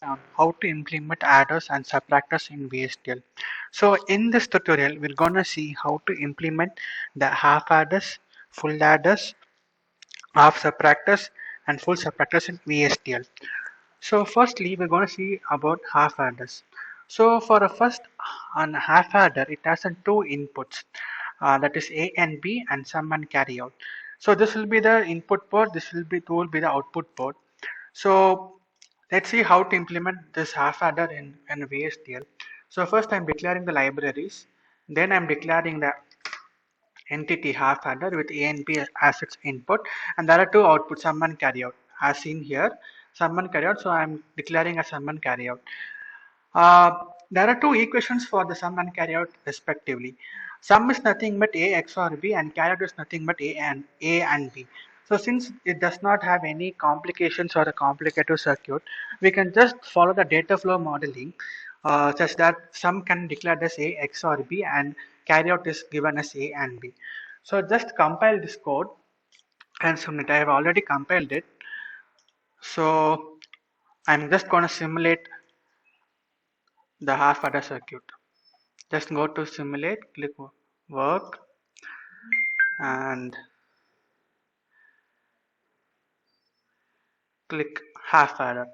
on how to implement adders and subtractors in VSTL. So in this tutorial, we're gonna see how to implement the half adders, full adders, half subtractors, and full subtractors in VSTL. So firstly, we're gonna see about half adders. So for a first on half adder, it has two inputs, that is A and B, and sum and carry out. So this will be the input port. This will be the output port. So let's see how to implement this half adder in VSTL. So first I'm declaring the libraries, then I'm declaring the entity half adder with A and B as its input, and there are two outputs, sum and carry out, as seen here, sum and carry out. So I'm declaring a sum and carry out. There are two equations for the sum and carry out respectively. Sum is nothing but A XOR B, and carry out is nothing but A and B. So since it does not have any complications or a complicated circuit, we can just follow the data flow modeling, such that sum can declare as A XOR B and carry out is given as A and B. So just compile this code and submit. I have already compiled it. So I'm just going to simulate the half adder circuit. Just go to simulate, click work, and click half adder.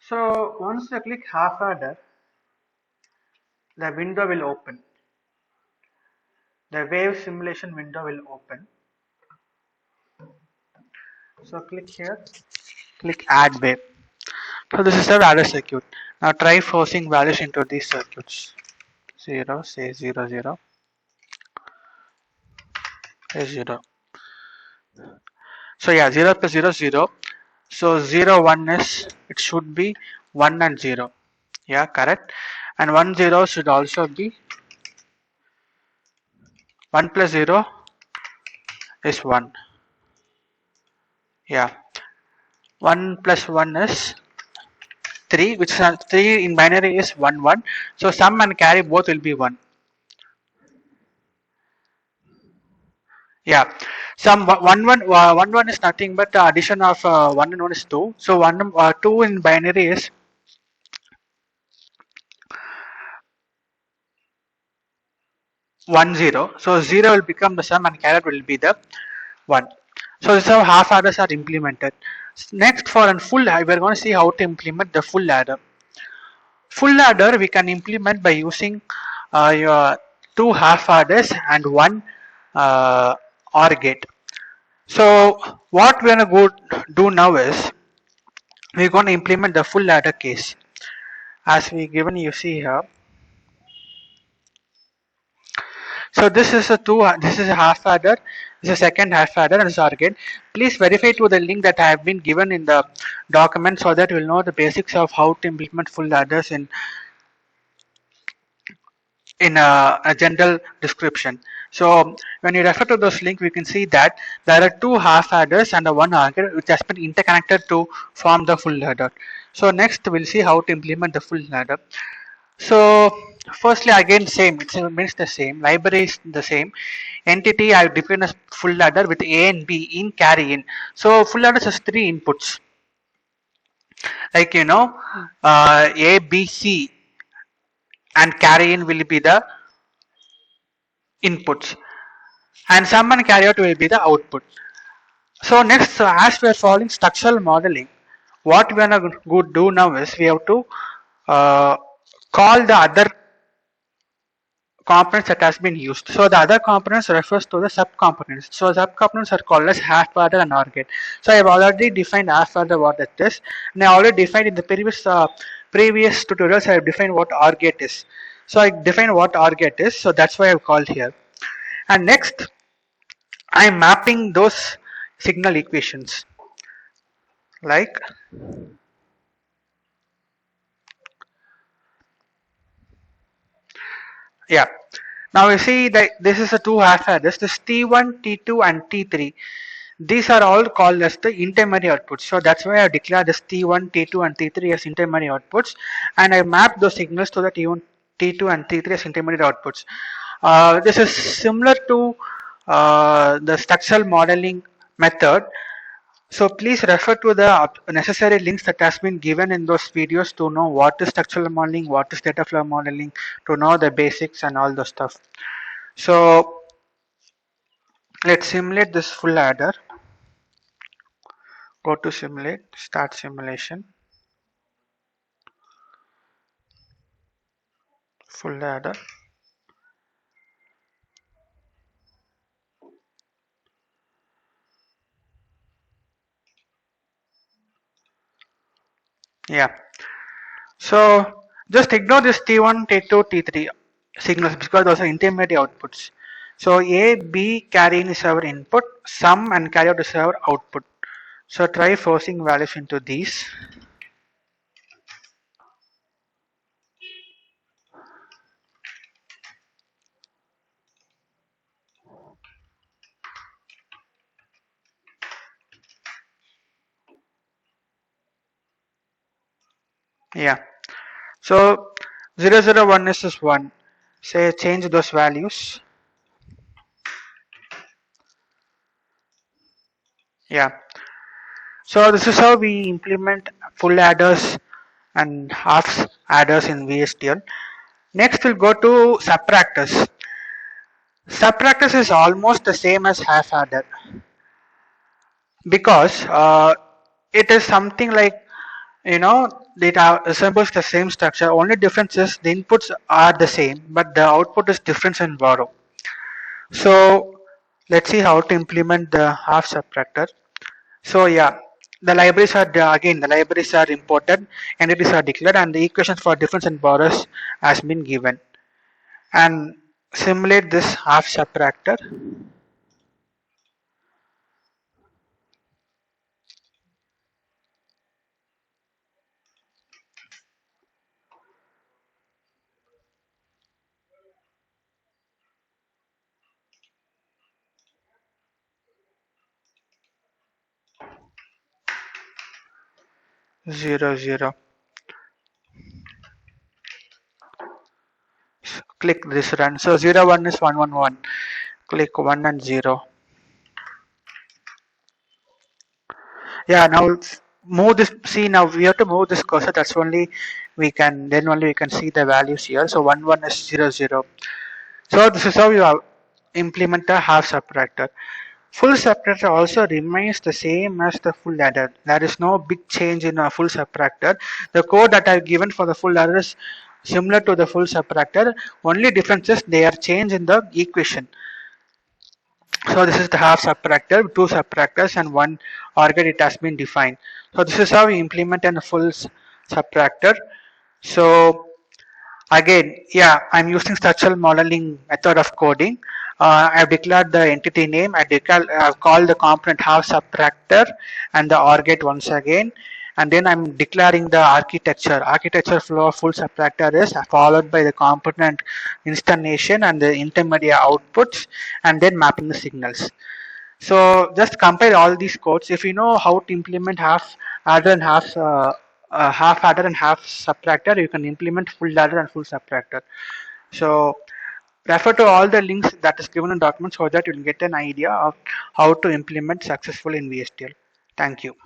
So once you click half adder, the window will open. The wave simulation window will open. So click here, click add wave. So this is the adder circuit. Now try forcing values into these circuits. 0, say 0, 0, say 0. So yeah, 0 plus 0, 0. So 0, 1 is, it should be 1 and 0. Yeah, correct. And 1, 0 should also be 1 plus 0 is 1. Yeah. 1 plus 1 is 3, which is 3 in binary is 1, 1. So sum and carry both will be 1. Yeah. Sum 1, 1 is nothing but the addition of 1 and 1 is 2. So 2 in binary is 1, 0. So 0 will become the sum and carry will be the 1. So this is how half adders are implemented. Next, for a full adder, we are going to see how to implement the full adder. Full adder we can implement by using your two half adders and one OR gate. So what we are going to do now is we are going to implement the full adder case, as we given you see here. So this is a half adder, this is a second half adder, and this is OR gate. Please verify to the link that I have been given in the document, so that you will know the basics of how to implement full adders in a general description. So when you refer to those links, we can see that there are two half adders and a one OR gate which has been interconnected to form the full adder. So next we'll see how to implement the full adder. So firstly, again same, it means the same, library is the same, entity I define as full adder with A and B in carry in. So full adder has three inputs, like A, B, C, and carry in will be the inputs, and sum and carry out will be the output. So next, as we are following structural modeling, what we are going to do now is we have to call the other components that has been used. So the other components refers to the sub-components. So sub-components are called as half adder and OR gate. So I have already defined half adder what that is, and I already defined in the previous tutorials I have defined what OR gate is. So I defined what OR gate is. So that's why I have called here. And next, I am mapping those signal equations, like yeah. Now you see that this is a two half adders. This T1, T2, and T3. These are all called as the intermediate outputs. So that's why I declare this T1, T2, and T3 as intermediate outputs, and I map those signals to the T1, T2, and T3 as intermediate outputs. This is similar to the structural modeling method. So please refer to the necessary links that has been given in those videos to know what is structural modeling, what is data flow modeling, to know the basics and all the stuff. So let's simulate this full adder. Go to simulate, start simulation, full adder. Yeah. So just ignore this T1, T2, T3 signals because those are intermediate outputs. So A, B carry in is our input, sum and carry out is our output. So try forcing values into these. Yeah. So 001 is 1. Say change those values. Yeah. So this is how we implement full adders and half adders in VSTL. Next we'll go to subtractors. Subtractors is almost the same as half adder because it is something like, you know, it resembles the same structure. Only difference is the inputs are the same but the output is different in borrow. So let's see how to implement the half subtractor. So yeah, the libraries are again the libraries are imported, entities are declared, and the equations for difference and borrows has been given. And simulate this half subtractor. Zero zero. Click this run. So 01 is 111. Click 1 and 0. Yeah, now move this. See, now we have to move this cursor. That's only we can. Then only we can see the values here. So 1 1 is 0 0. So this is how you implement a half subtractor. Full subtractor also remains the same as the full adder. There is no big change in a full subtractor. The code that I've given for the full adder is similar to the full subtractor. Only difference is they are changed in the equation. So this is the half subtractor, two subtractors and one OR gate it has been defined. So this is how we implement a full subtractor. So again, yeah, I'm using structural modeling method of coding. I've declared the entity name. I've called the component half subtractor and the OR gate once again. And then I'm declaring the architecture. Architecture flow of full subtractor is followed by the component installation and the intermediate outputs, and then mapping the signals. So just compare all these codes. If you know how to implement half adder and half adder and half subtractor, you can implement full adder and full subtractor. So refer to all the links that is given in document so that you will get an idea of how to implement successfully in VSTL. Thank you.